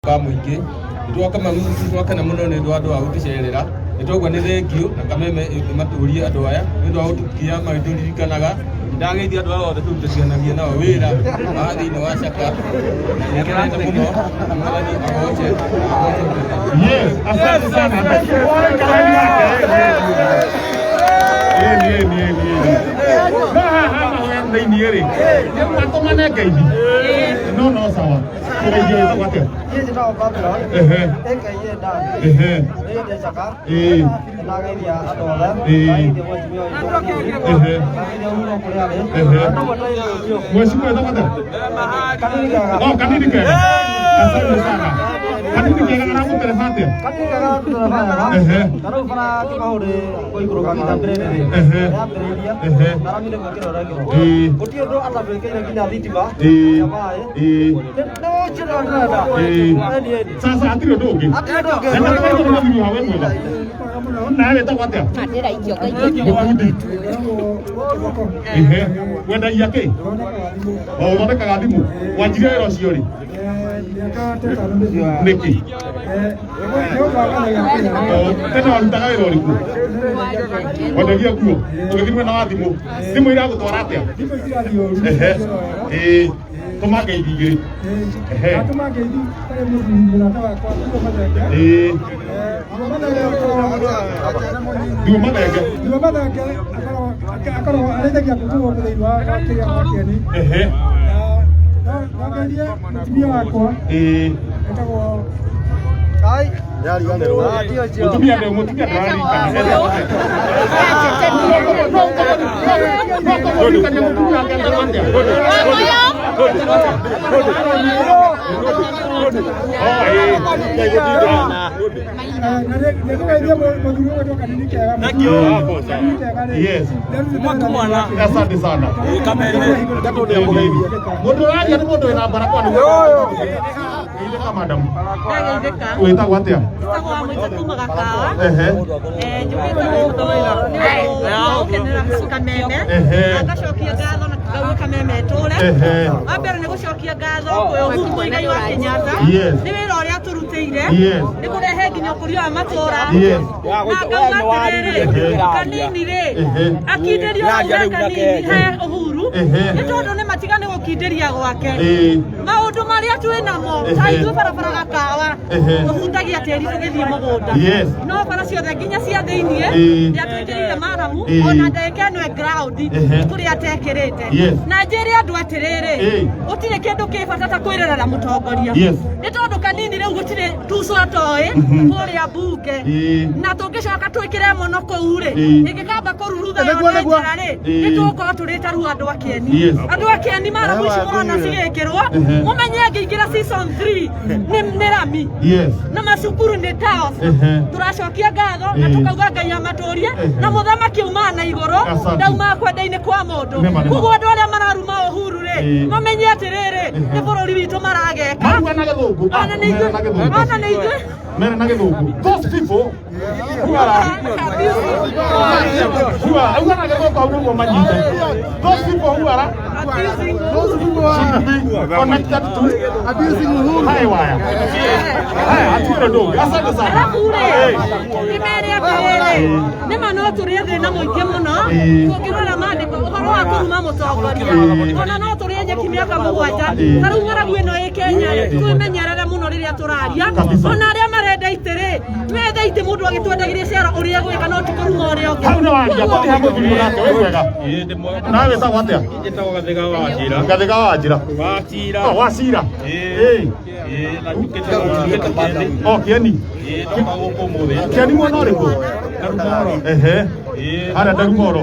ka muingi nitwaka na muno ni ndu a gutucerera nitwagwa ni thengio na kameme maturie andu aya ni ndu a gutukia magituririkanaga ndageithia andu aya othe tutucianagia nao wira thiini wa Chaka na nikenete muno mwathani agoce. Yes, asante sana. Ini atau mana kayak ini? No sawa. Kita jual itu apa? Ini kita Babylon. Kayak dah. Ini dia Chaka. Naga dia atau orang. Dia buat semua itu. Dia umur kuliah ni. Masih ada apa? Kani dia. Oh, kani dia. Asal sana. Kani dia yang kamu telepon dia. Kani dia kamu telepon ya. Kalau pernah kita udah koi program kita beri ni. Ya beri dia. Kalau kita mungkin orang gitu. Kotior tu ada beri kita jadi tiba. Apa ya? No cerita ada. Sasa hati tu okey. Hati tu okey. Nanti kita nak video awal mula. Nah, letak apa dia? Ada dah hijau kan? Wenda yake. Oh, wanda kagadimu. Wajira ero ciori. Niki. Tena walutaga wira uriku. Wendagia kuo. Ugithimwe na wathimu. Thimu ira gutwara atia? Tuma ngeithi igiri. Tuma ngeithi kare murata wakwa kuo mathenge. Dua mathenge. Dua mathenge akorwo arethagia kukuo muthairu wa kiria wakieni. Wangeithie mutumia wakwa. Etagwo Kai. Mutumia ndararikana. Yes. Asante sana. Mundu aje ni mundu ina barakwa ni ile kama madam. Wita watia? Tagwa mwita kuma gakawa. Njukite mutoira. Ukenera kameme. Agacokia ngatho na kagwe kameme tule. Wambere ni gucokia ngatho kwi Uhuru Muigai wa Kenyatta. Ni wira uria turutire. Ni kurehe nginya ukuria wa matura. Na ngauga atiriri kanini ri akindirio wega kanini he Uhuru. Ni tondu ni matigane gukindiria gwake. Maundu maria twinamo taithu barabara gakawa. Tutagia tiri tugithie mugunda. No bara ciothe nginya cia thiini ya twikirire maramu ona ndeke no ground kuri atekirite. Na njiri andu atiriri utire kindu kibata kwirera mutongoria. Ni tondu kanini riu gutire tucwa toi kuria bunge na tungicoka twikire muno kuu ri ingikamba kururutha yo njira ri ni tukorwo turita ru andu akieni. Andu akieni maramu ici murona cigikirwo mumenye ngiingira season 3 ni rami. Na macukuru ni taos. Turacokia ngatho na tukauga Ngai amaturie na muthamaki uma na iguru ndauma kwenda-ini kwa mundu. Koguo andu aria mararuma Uhuru ri mamenye atiriri ni bururi witu marageka. Ana ni ithuĩ Mena na githungu. Those people who are those people who are connected to abusing Uhuru. Hai waya. Hai atiro dogo. Asante sana. Nimere atiriri ni mano turie thina muingi muno tukirora mandiko uhoro wa kuruma mutongoria ona no turie nyeki miaka 7 taru ng'aragu ino ĩ Kenya twimenyerere muno riria turaria ona aria marenda itiri metha iti mundu agitwendagirie ciara uria gwika no tikuruma uria ungi hau ni wangia kwa muthuri nake we wega nawe wetagwo atia? Njĩtagwo Gathiga wa Njĩra. Gathiga wa Njĩra. Wa Njĩra. Wa Njĩra. Na njũkĩte Kieni. O Kieni. Nduma gũkũ ũmũthĩ. Kieni mwena ũrĩkũ? Ndarumoro. Harĩa Ndarumoro.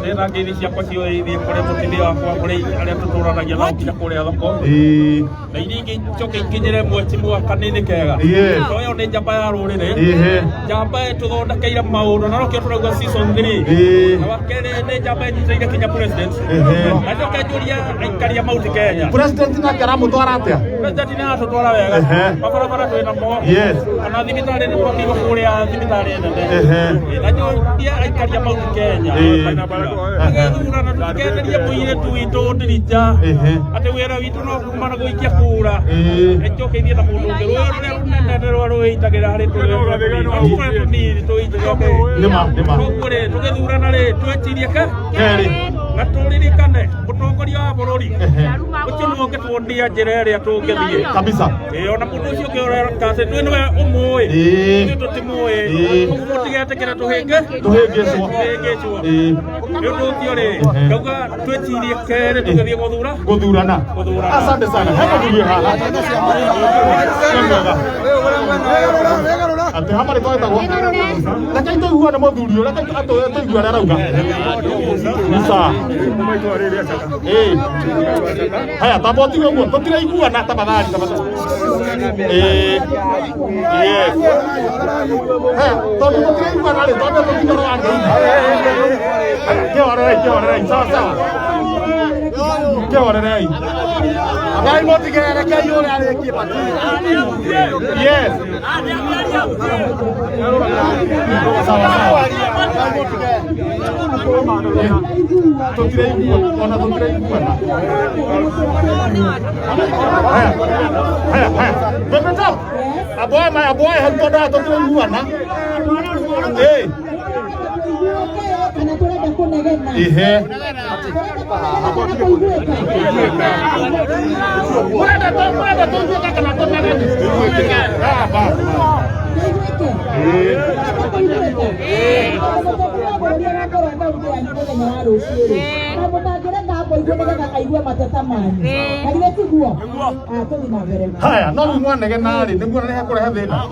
Ndĩna ngeithi ciakwa ciothe ithiĩ kũrĩ mũtumia wakwa kũrĩ arĩa tũtũranagia nao nginya kũrĩa thoko. Na iria ingĩ njoke ikinyĩre mwecimu wa kanini kega. Ĩyo nĩ njamba ya rũrĩrĩ. Njamba tũthondekeire maũndũ na nokĩo tũrauga season 3. Na wakerĩ nĩ njamba ĩnyitĩrĩire Kenya president. Na njoke njũrie aikari a Mount Kenya. President nake aramũtwara atĩa? President nĩ aratũtwara wega. Mabarabara twĩnamo. Ona thibitarĩ nĩ twakĩigwo kũrĩa thibitarĩ nene. Na njũrie ithuĩ aikaria mau Kenya tũgethurana tũkenderia mũirĩtu witũ Ndiricha atĩ wĩra witũ no kuma na gũikia kura njokeithie na mũndũ ũngĩ rũĩ rũrĩa rũnene rũa rũĩitagĩra harĩ tũnini tũgũrĩ tũgethurana rĩ twetirie kerĩ na tũririkane mũtongoria wa bũrũri ũcio nĩwe ũngĩtuonia njĩra ĩrĩa tũngĩthiĩ kabisa ona mũndũ ũcio ũngĩ ũreka atĩ twĩ nĩwe ũmũĩ ithuĩ tũtimũĩ koguo mũtigetĩkĩre tũhĩngĩcwo nĩ ũndũ ũcio rĩ ngauga twĩtirie kerĩ tũgĩthiĩ gũthurana asante sana hema tũthiĩ haha atĩ hama nĩ twetagwo reke tũiguane mũthuri ũyũ reke tũiguane arauga Musa haya tabotiga ũguo tũtiraiguana tafadhali tondũ tũtiraiguana rĩ tondũ tũtigoro wa Ngei kĩorerei sawa sawa kĩorerei Ngai mũtigere Ngai ũrĩa arĩkie bati yes sawa sawa tũtiraiguana haya Bebeto aboy hantoda tũtiraiguana ihe haya no mwanege nari niguo rehe kurehe thina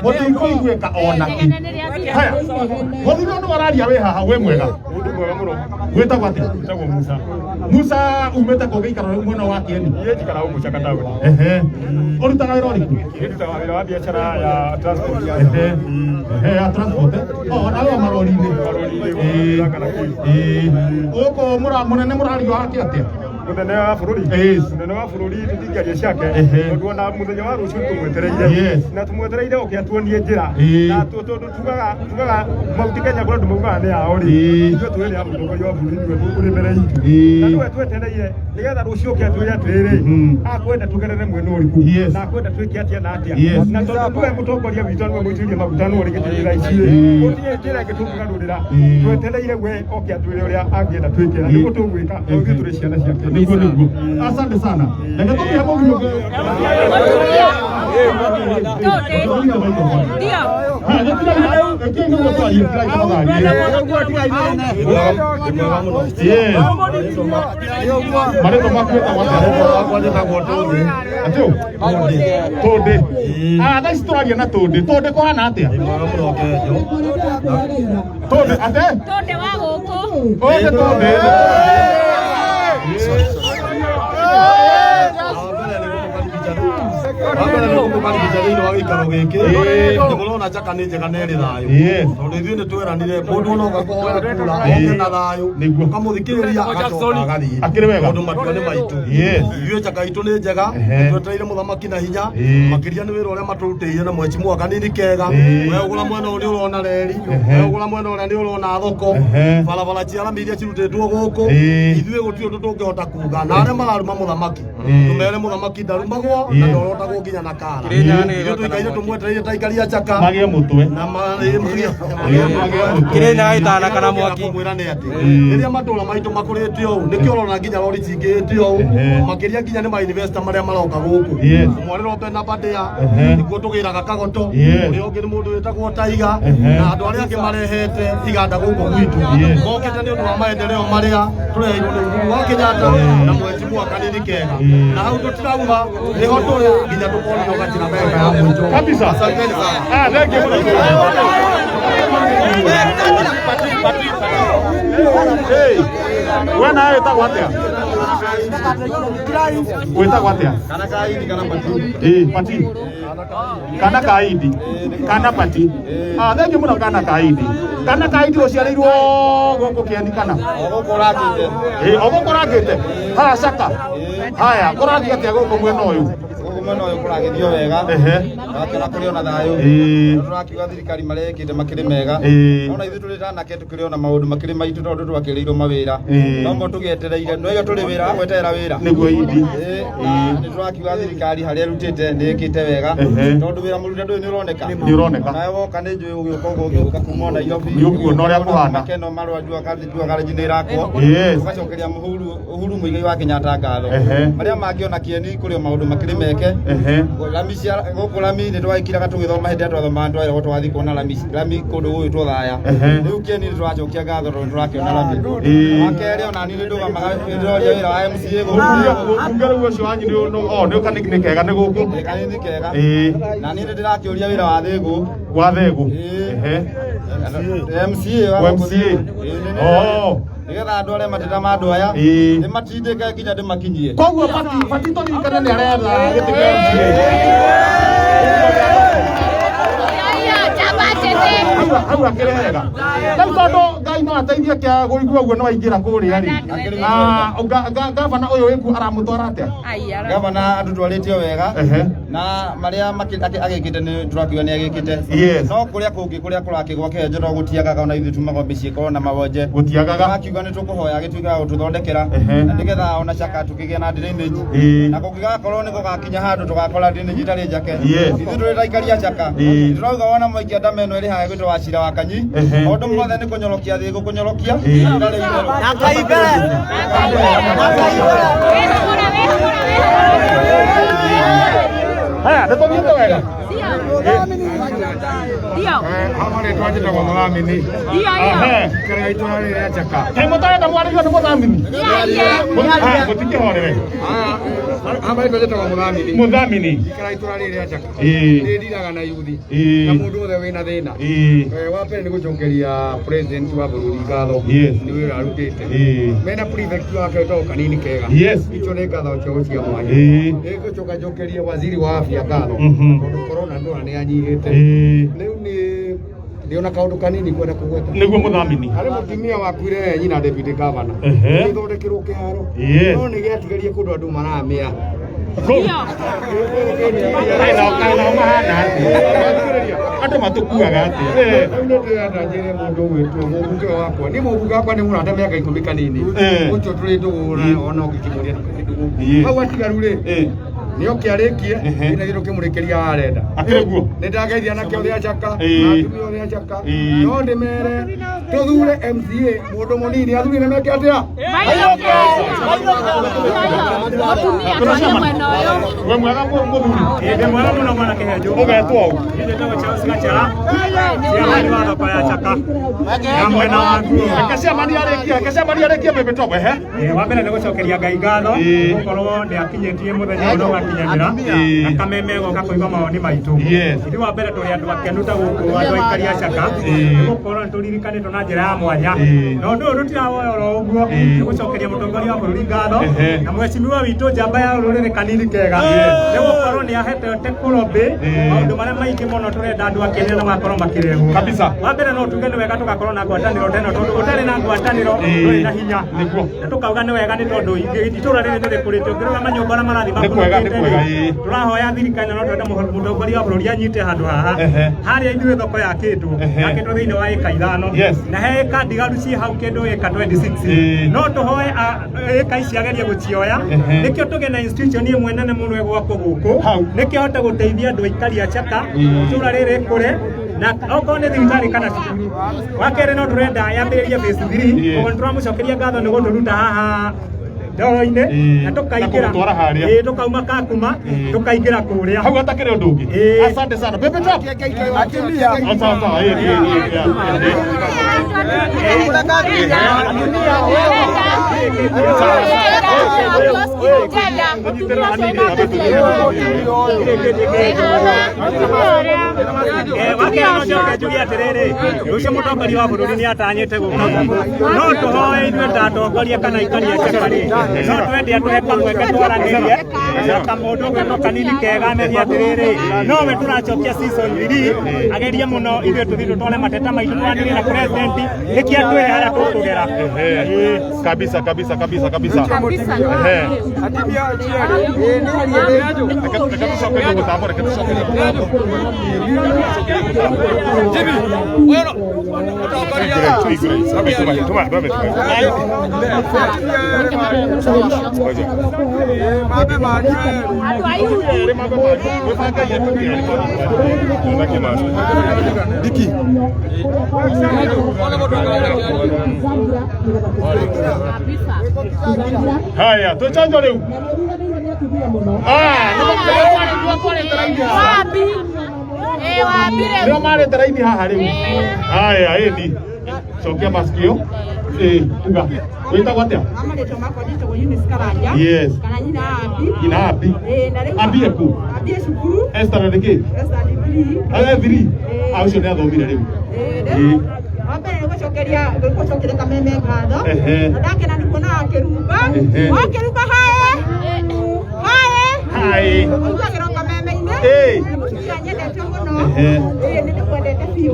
mutikũiguĩka onaki haya mũthuri ũndũ wararia wĩ haha wĩ mwega gwĩtagwo atĩa Musa umĩte kũ gĩikaro mwena wa Kieni njikara huko Chakatawe ũrutaga wĩra ũrĩkũ ndutaga wĩra wa biacara ya transport ya transport nawe marori-inĩ gũkũ mũnene mũrario wake atĩa munene wa bũrũri tũtingaria ciake tondũ ona mũthenya wa rũciũ tũmwetereire na tũmwetereire ũkĩatuonie njĩra na tugaga Mount Kenya kũrĩa andũ maugaga nĩ ao rĩ ithuĩ twĩrĩ a mũtongoria wa bũrũri nĩwe tũkũrĩmereire na nĩwe twetereire nĩgetha rũciũ ũkĩatwĩre atĩrĩrĩ akwenda tũgerere mwena ũrĩkũ na akwenda twĩke atĩa na atĩa na tondũ nĩwe mũtongoria witũ nĩwe mũitĩrĩrie maguta nĩwe ũrĩgĩtũrĩra ici gũtirĩ njĩra ĩngĩ tũkũgarũrĩra twetereire we oke atwĩre ũrĩa angĩenda twĩke na nĩguo tũgwĩka ithuĩ tũrĩ ciana ciake asante sana ndio Ndimurona Chaka nĩ njega na ĩrĩ thayũ tondũ ithuĩ nĩ tweranire mũndũ ona oka kũhoya kura oke na thayũ ũkamũthikĩrĩria agacoka agathiĩ tondũ matua nĩ maitũ ithuĩ Chaka itũ nĩ njega twetereire mũthamaki na hinya makĩria nĩ wĩra ũrĩa matũrutĩire na Mheshimiwa kanini kega we ũgũra mwena ũyũ nĩ ũrona reri we ũgũra mwena ũrĩa nĩ ũrona thoko barabara cia rami iria cirutĩtwo gũkũ ithuĩ gũtirĩ ũndũ tũngĩhota kuga na arĩa mararuma mũthamaki tũmere mũthamaki ndarumagwo na ndorotagwo nginya na kara ithuĩ tũikaire tũmwetereire ta aikari a Chaka magĩe mũtwe na kĩrĩ na gĩtana kana mwaki mwĩra nĩ atĩ rĩrĩa matũra maitũ makũrĩte ũũ nĩkĩo ũrona nginya rori cingĩte ũũ makĩria nginya nĩ ma-investor marĩa maroka gũkũ mwarĩro Bena Badĩa nĩguo tũgĩraga Kagoto ũrĩa ũngĩ nĩ mũndũ wĩtagwo Taiga na andũ arĩa angĩ marehete iganda gũkũ gwitũ mokĩte nĩ ũndũ wa maendeleo marĩa tũreheirwo nĩ Uhuru wa Kenyatta na Mheshimiwa kanini kega na hau tũtirauma nĩho tũrĩ nginya tũkonio gatira mega ya mũico kabisa asanteni sana thank you we nawe wĩtagwo atĩa wĩtagwo atĩa kana kaidi kana pati pati kana kaidi kana pati thank you mũno kana kaidi ũciarĩirwo gũkũ Kieni kana ũgũkũrangĩte haya Chaka haya kũrathiĩ atĩa gũkũ mwena ũyũ mwena uyu kuragithio wega akira kuri ona thayu turakiuga thirikari marekite makiri mega ona ithu turi tanake tukiri ona maundu makiri maitu tondu twakirirwo mawira no mo tugetereire no iyo turi wira gwetera wira niguo indi ni turakiuga thirikari haria rutite ndikite wega tondu wira murute ndu ni uroneka nayo woka ni njui ugiuka ugiuka kuma Nairobi uguo uria kuhana keno marwa jua kathi ni rakwo ugacokeria uhuru muigai wa Kenyatta ngatho maria mangiona kieni kuri maundu makiri meke lamisia gokulami ni twaikira tugithoma hindi twathoma ndwaira twathi kuona lami kundu guyu twathaya riu kieni twacokia ngatho turakiona lami wakeri ona ni nduga magaroria wira wa MCA nguru ucio wanyu ni ukaniki kega ni guku kanini kega na ni ndirakiuria wira wa thegu MCA nigetha andu aria mateta ma andu aya ni matindike nginya ndimakinyie koguo bati turirikane ni aretha giti kia hau akirehega riu tondu Ngai no ateithie kia guigua uguo no aingira kuria ri gavana uyu wiku aramutwara atia gavana andu twaritio wega na maria agikite ni turakiuga ni agikite no kuria kungi kuria kurakigwa kenje no gutiagaga ona ithu tumago micii korwo na mawonje gutiagaga akiuga ni tukuhoya gituika gututhondekera na nigetha ona caka tukigia na drainage na kungigakorwo ni gugakinya handu tugakora drainage itari njake ithu turi taikaria caka turauga wona moikia ndameno iri hae gwitwo wacira wa kanyi maundu mothe ni kunyorokia thi gukunyorokia na kaibere haya ndio mimi wega ndio hamare twaje kwa mwadhamini ndio kare itwari ya chaka hemotaya na mwari kwa mwadhamini ndio mutikihorere hamare twaje kwa mwadhamini kare itwari ya chaka ndiraga na yuthi na mundu othe wina thina wa pere ni gucongeria president wa bururi ngatho ni wira arutite mena prefect wake to kanini kega icho ne ngatho cio cia mwanya gucoka njokeria waziri wa afya ngatho corona ndo ni anyihite riu ni ona kaundu kanini kwenda kugweta niguo muthamini ari mutimia wakuire nyina deputy governor ni thondekirwo kiharo no ni giatigarie kundu andu maramia andu matukuaga ati ndandajire mundu witwo mubuge wakwa ni mubuge wakwa ni murata miaka 10 kanini ucio turi ndugura ona ugikimuria kindu hau atigaru ri nio kiarikie ina giro kimurikiria arenda akiguo ni ndageithia na kio ria chaka na tumio ria chaka no ndimere tuthure MCA mundu munini athurire meke atia we mwega muthuri ndi mwega muno mwana kihenjo ugetwo au ndi ndawa Charles Gachara cia wa thoko ya chaka ya mwena wangu akacia mani arekia bebe tobo wa mbere ni gucokeria Ngai ngatho gukorwo ndi akinyitie muthenya uno gakinyanira na kameme goka kuigwa mawoni maitu ndi wa mbere turi andu akenu ta guku andu aikaria chaka gukorwo turirikane tuna njira ya mwanya no ndu rutirawoya oro uguo ni gucokeria mutongoria wa bururi ngatho na mwecimiwa witu njamba ya ruriri kanini kega ni gukorwo ni ahete tekurombe maundu maria maingi muno turenda andu akenia na makorwo makirehwo kabisa wa mbere no tuge ni wega tugakorwo na ngwataniro teno tondu utari na ngwataniro nduri na hinya niguo na tukauga ni wega ni tondu itura riri ni rikurite ngirora manyumba na marathi turahoya thirikari no twenda mutongoria wa bururi anyite handu haha haria ithuĩ thoko ya kindu ya kindu thiini wa eka 5 na he eka ndigaru ci hau kindu eka 26 no tuhoe eka ici agerie gucioya nikio tuge na institution imwe nene muno gwako guku nikio hote guteithia andu aikaria chaka itura riri kure na okorwo ni thirikari kana cukuru wakere no turenda yambiririe phase 3 koguo turamucokeria ngatho ni guturuta haha ndoro-ini na tukaingira tukauma kakuma tukaingira kuria hau atakire undu ungi asante sana pepe top atimia ucio mutongoria wa bururi ni atanyite guka no tuhoe ithuĩ ta atongoria kana ikaria chakari no twende andu he kamwe twaranirie Gacaka mũndũ gwĩno kanini kega meria atĩrĩrĩ no we tũracokia season 3 ageria mũno ithuĩ tũthiĩ tũtware mateta maitũ twanĩrĩre na president nĩkĩ atwĩre harĩa tũkũgera kabisa haya tuchanjo leo ndio mare taraini haha leo haya eni chokia masikio tuga wita kwatia Amarĩtwo makwa ndĩtagwo Eunice Karanja. Yes. Kana nyina Abi. Nyina Abi. Na rĩu Abi ku Abi cukuru. Esther ndiki Esther degree. aga 3 aucio nĩ athomire rĩu Wambere nĩ gũcokeria Kameme ngatho. Ndakena nĩ kuona Kĩrumba. Kĩrumba hae. Ũiguagĩra Kameme-inĩ. Nĩ mũtumia nyendete mũno. Nĩ ndĩkwendete biũ.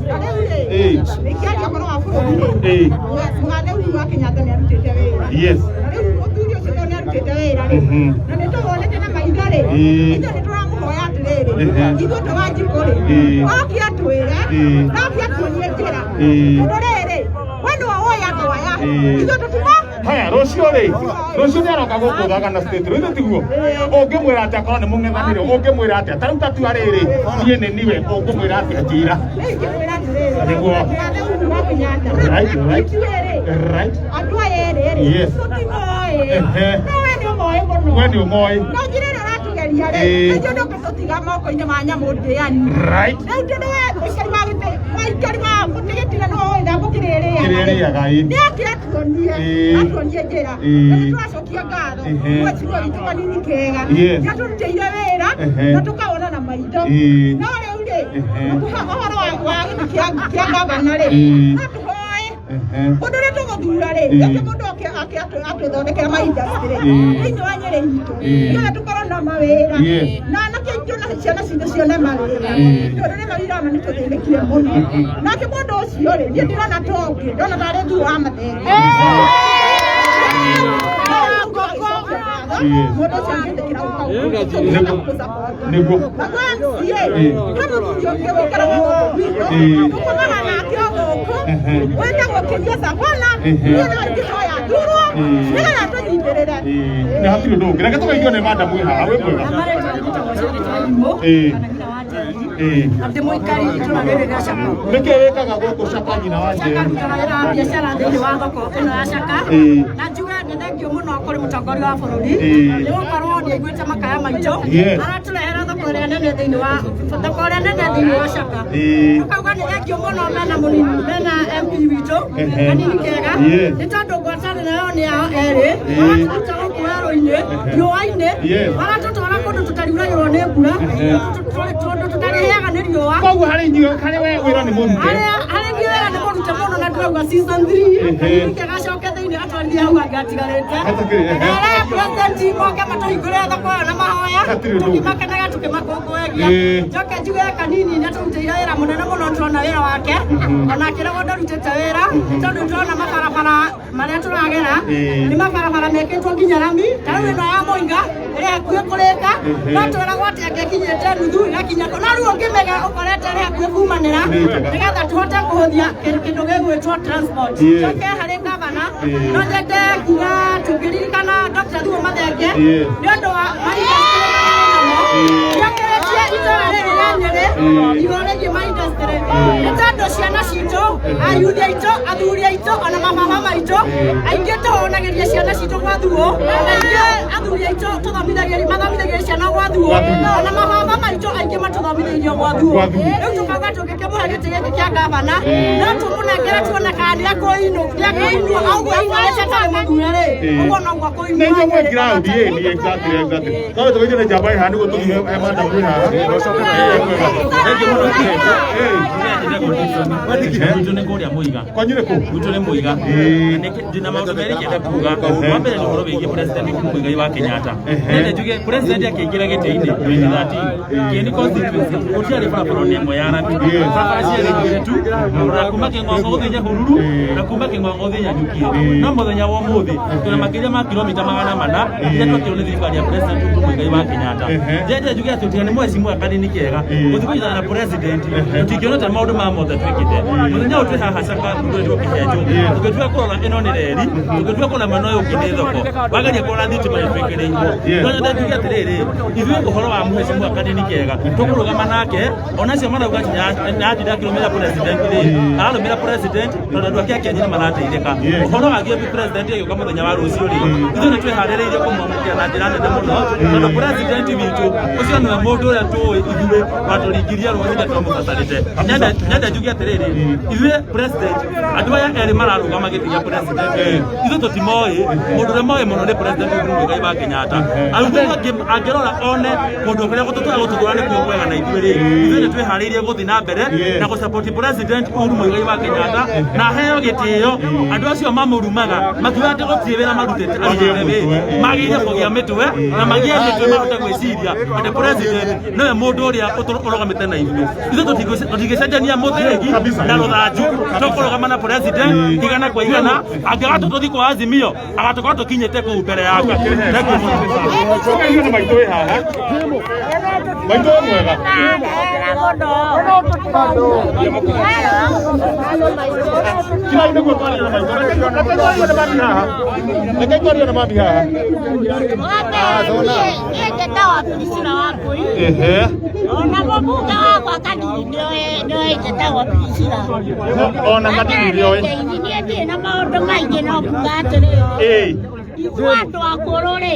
Na rĩu nĩkĩaria ũhoro wa bũrũri. Mũgathe ũyũ wa Kenyatta nĩ arutĩte wĩra. Na rĩu mũthuri ũcio nĩ arutĩte wĩra rĩ. Na nĩ tũwonete na maitho rĩ. Ithuĩ nĩ tũramũhoya atĩrĩrĩ. Ithuĩ tũwanjikũ rĩ. Oke atwĩre. Oke atuonie njĩra. Tondũ rĩrĩ we nĩwe woya andũ aya. Ithuĩ tũtuma. haya rũcio nĩ aroka gũkũthaga na state rĩu tiguo ũngĩmwĩra atĩ akorwo nĩ mũng'ethanĩre ũngĩmwĩra atĩa tarĩu tatua rĩrĩ niĩ nĩ niwe ũngĩmwĩra atĩa njĩra nĩguo right andũ aya erĩ tũtimoĩ no we nĩ ũmoĩ mũno we nĩ ũmoĩ no njĩra ĩrĩa ũratugeria rĩ nĩcio ndũngĩtũtiga moko-inĩ ma nyamũ ndĩani right rĩu tondũ we mũikari wa mũtĩ gĩtigano woĩ thambo kĩrĩrĩaga nĩ akĩra atuonie njĩra na nĩtũracokia ngatho mwecirio witũ kanini kega nĩatũrutĩire wĩra na tũkawona na maitho no rĩu rĩ ũhoro wa gĩtĩ kĩa ngavana rĩ no tũhoe ũndũ ũrĩa tũgũthura rĩ reke mũndũ atũthondekera maindastry thĩinĩ wa Nyĩrĩ itũ nĩgetha tũkorwo na mawĩra na anake aitũ na ciana citũ cione mawĩra tondũ rĩ mawĩra ama nĩtũthĩnĩkire mũno nake mũndũ ũcio rĩ niĩ ndĩrona tongĩ ndona tarĩ thuru wa mathere mũndũ ũcio angĩndĩkĩra nĩguo ũkomaga nake o gũkũ wĩtagwo Kĩria Savana nĩgetha ingĩhoya thurwo nĩgetha tũnyitĩrĩre nĩ hatirĩ ũndũ ũngĩ reke tũgeithio nĩ madamu wĩ haha wĩ mwega Ati mũikari itũra rĩrĩ rĩa Caka. Nĩkĩ wĩkaga gũkũ Caka nyina wa Njeri? Caka ndutagĩra biacara thĩinĩ wa thoko ĩno ya Caka. Na njuge nĩ thengio mũno kũrĩ mũtongoria wa bũrũri nĩ gũkorwo nĩ aiguĩte makaya maitũ aratũrehera thoko ĩrĩa nene thĩinĩ wa Caka. Tukauga nĩ thengio mũno mena mũnini mena MP witũ kanini kega nĩ tondũ ngwatanĩro ĩyo nĩ yao erĩ maratũruta gũkũ werũ-inĩ riũa-inĩ maratũtwara kũndũ tũtariuragĩrwo nĩ mbura tondũ tũtarĩheaga nĩ riũa. Koguo harĩ inyuĩ harĩ we wĩra nĩ mũrute harĩ inyuĩ wĩra nĩ mũrute mũno na ndĩrauga season 3 nĩkĩ gacoke thĩinĩ atwarithie hau angĩatigarĩte erehe president moke matũhingũrĩre thoko ĩyo na mahoya tũkĩmakenaga tũkĩmakũngũyagia njoke njuge kanini nĩ atũrutĩire wĩra mũnene mũno tũrona wĩra wake ona akĩragwo ndarutĩte wĩra tondũ tũrona mabarabara marĩa tũragera nĩ mabarabara mekĩtwo nginya rami tarĩu ĩno ya Mũinga ĩrĩ hakuhĩ kũrĩka no twĩragwo atĩ angĩkinyĩte nuthu ĩgakinya no rĩu ũngĩmega ũkorete ĩrĩ hakuhĩ kumanĩra nĩgetha tũhote kũhũthia kĩndũ gĩgwĩtwo transport njoke harĩ ngavana no nyende kuga tũngĩririkana Dr. Thuo Mathenge nĩ ũndũ wa nĩakĩrĩtie itũra rĩrĩ rĩa Nyĩrĩ igũrũ rĩgiĩ maindastry nĩ tondũ ciana citũ ayuthi aitũ athuri aitũ ona mababa maitũ aingĩ tũhonagĩria ciana citũ gwa Thuo aingĩ athuri aitũ mathomithagĩria ciana gwa Thuo ona mababa maitũ aingĩ matũthomithĩirio gwa Thuo rĩu tũkauga tũngĩkĩmũhe tumuha gĩtĩ kĩa gavana no tũmũnengere tuone kana nĩakũinwo auguo inyesha tarĩ mũthure rĩ ũguo noguo kũinwo nĩ nyamwe ground ni exactly so to wĩjone jamba ihani gũtũthiĩ emanda mwĩna Gutu nĩ kũrĩa Mũiga. Kwanyire kũ? Gutu nĩ Mũiga. Ndina maũndũ merĩ kĩenda kuuga. Wa mbere nĩ ũhoro wĩgiĩ president Mũigai wa Kenyatta. Nende njuge president akĩingĩra gĩtĩ-inĩ 2013 Kieni constituency gũtiarĩ barabara ona ĩmwe ya rami. Barabara ciarĩ tu na kuma Kĩng'ong'o gũthiĩ Nyahururu na kuma Kĩng'ong'o gũthiĩ Nyanyuki. No mũthenya wa ũmũthĩ tũna makĩria ma kilomita 400 iria twakĩrwo nĩ thirikari ya president Mũigai wa Kenyatta. Nende njuge atĩ tũtirĩ nĩ mweci mwaka nĩ kĩega. Gũthiĩ kũnyitana na president tũtingĩona ta maũndũ ma mothe twĩkĩte. Mũthenya ũyũ twĩ haha caka ndũrĩ kĩhenjo. Tũgĩtua kũrora ĩno nĩ reri, tũgĩtua kũrora mwena ũyũ ũngĩ thoko. Wagaria kũrora thitima ĩtwĩkĩrĩirwo. No nyenda njuge atĩrĩrĩ, ithuĩ ũhoro wa mweci mwaka nĩ kĩega. Tũkũrũgama nake, ona acio marauga nĩ akĩrũmĩrĩra president rĩ, ararũmĩrĩra president tondũ andũ ake a Kenya nĩ marateithĩka. Ũhoro wa president agĩũka mũthenya wa rũciũ rĩ, ithuĩ nĩ twĩharĩrĩirie kũmwamũkĩra na njĩra nene mũno tondũ president witũ ũcio nĩwe mũndũ ũrĩa tũĩ ithuĩ watũringithia rũrĩrĩ twamũbatarĩte. Nyenda njuge atĩrĩrĩ, ithuĩ president andũ aya erĩ mararũgama gĩtĩ gĩa president ithuĩ tũtimoĩ mũndũ ũrĩa moĩ mũno nĩ president Mũigai wa Kenyatta. Angĩrora one mũndũ ũrĩa gũtũtũra nĩ kuo kwega na ithuĩ rĩ, ithuĩ nĩ twĩharĩirie gũthiĩ na mbere na gũsupport president Mũigai wa Kenyatta na heo gĩtĩo. Andũ acio mamũrumaga makiuga atĩ gũtirĩ wĩra marutĩte arutĩte wĩ magĩrĩire kũgĩa mĩtwe na magĩe mĩtwe mahote gwĩciria atĩ president nĩwe mũndũ ũrĩa ũrũgamĩte na ithuĩ. Ithuĩ tũtingĩcenjania mũthĩgi na rũthanju tũkũrũgama na president igana kwa igana. Angĩgatua tũthiĩ kwa Azimio agatukorwo tũkinyĩte kũu mbere yake. Maitũ wĩ haha maitũ mwega kiraine kwa pale na maitũ nĩkĩkorio na mami haha ona mũbunge wakwa Kadiri nĩoĩ njĩtagwo Priscilla. Ona Kadiri nĩoĩ. Nĩĩ na maũndũ maingĩ no kuga atĩrĩrĩ. Ithuĩ andũ akũrũ rĩ.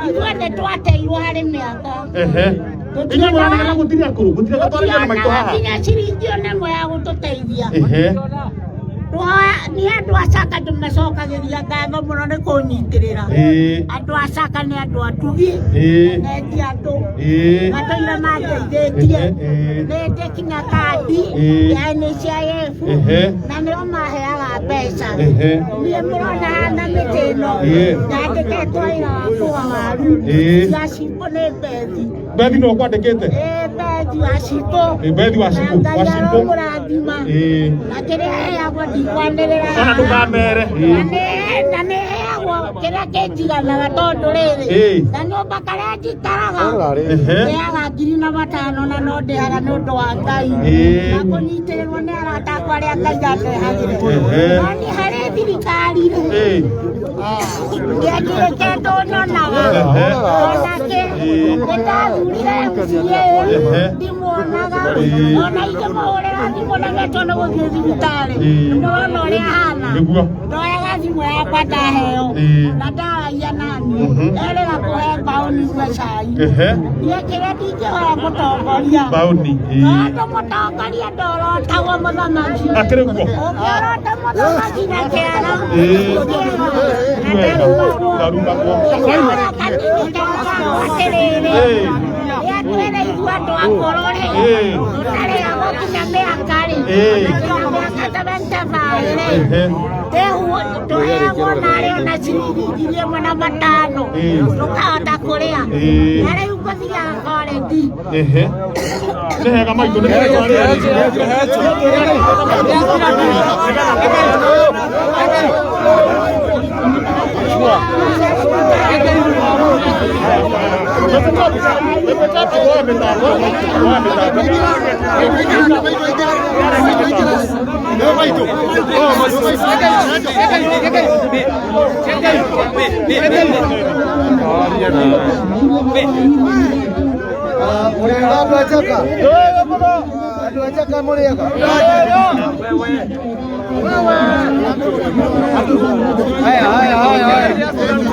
Ithuĩ nĩ twateirwo harĩ mĩaka. Inyuĩ mũranegena gũtirĩ akũrũ, gũtirĩ gatwarithia na maitũ haha. Nginya ciringi ona ĩmwe ya gũtũteithia. Nĩ andũ a Caka ndĩmacokagĩria ngatho mũno nĩ kũnyitĩrĩra. Andũ a Caka nĩ andũ atugi, neti andũ, matũire mangeithĩtie, nĩndĩ kinya kandi ya NHIF na nĩo maheaga mbeca. Niĩ mũrona hana mĩtĩ ĩno yandĩkĩtwo ĩra wa kũwaru ya Cibũ nĩ Bethi. Bethi no kwandĩkĩte? Bethi wa Cibũ. Bethi wa Cibũ. Ngai aromũrathima na kĩrĩa heagwo ndikwanĩrĩra. Ona ndũkamere. Na nĩ heagwo kĩrĩa kĩnjiganaga tondũ rĩrĩ na nyũmba karĩa njikaraga ndĩaga 5,000 na no ndĩaga nĩ ũndũ wa Ngai na kũnyitĩrĩrwo nĩ arata akwa arĩa Ngai andehagĩra. No nĩ harĩ thirikari rĩ ndiakire kĩndũ nyonaga onake nĩndathurire MCA ndimuonaga ona ingĩmũhũrĩra thimũ negetwo nĩ gũthiĩ thibitarĩ ndona ũrĩa hana ndoyaga thimũ yakwa ndaheo na ndaragia naniĩ erĩga kũhe mbaũni nyue cai niĩ kĩrĩa ndingĩhota mũtongoria tondũ mũtongoria ndorotagwo mũthamaki ũngĩorota mũthamaki na kĩara ũngĩora kanini kegagwo atĩrĩrĩ nĩatwĩra ithuĩ andũ akũrũ rĩ tũtarĩagwo nginya mĩaka rĩ mĩaka 75 rĩ tũheagwo narĩ ona ciringi 1,500 tũkahota kũrĩa na rĩu ngũthiaga korendi. Nĩ hega maitũ nĩ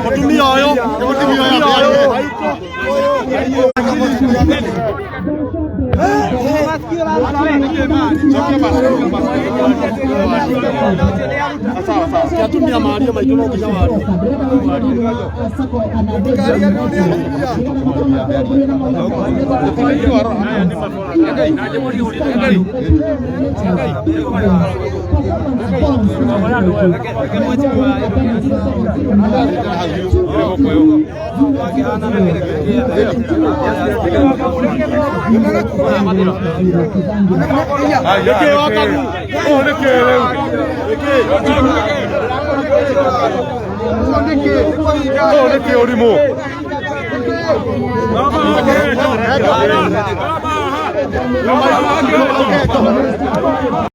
mutumia ũyũ nĩ mutumia ũyũ Olha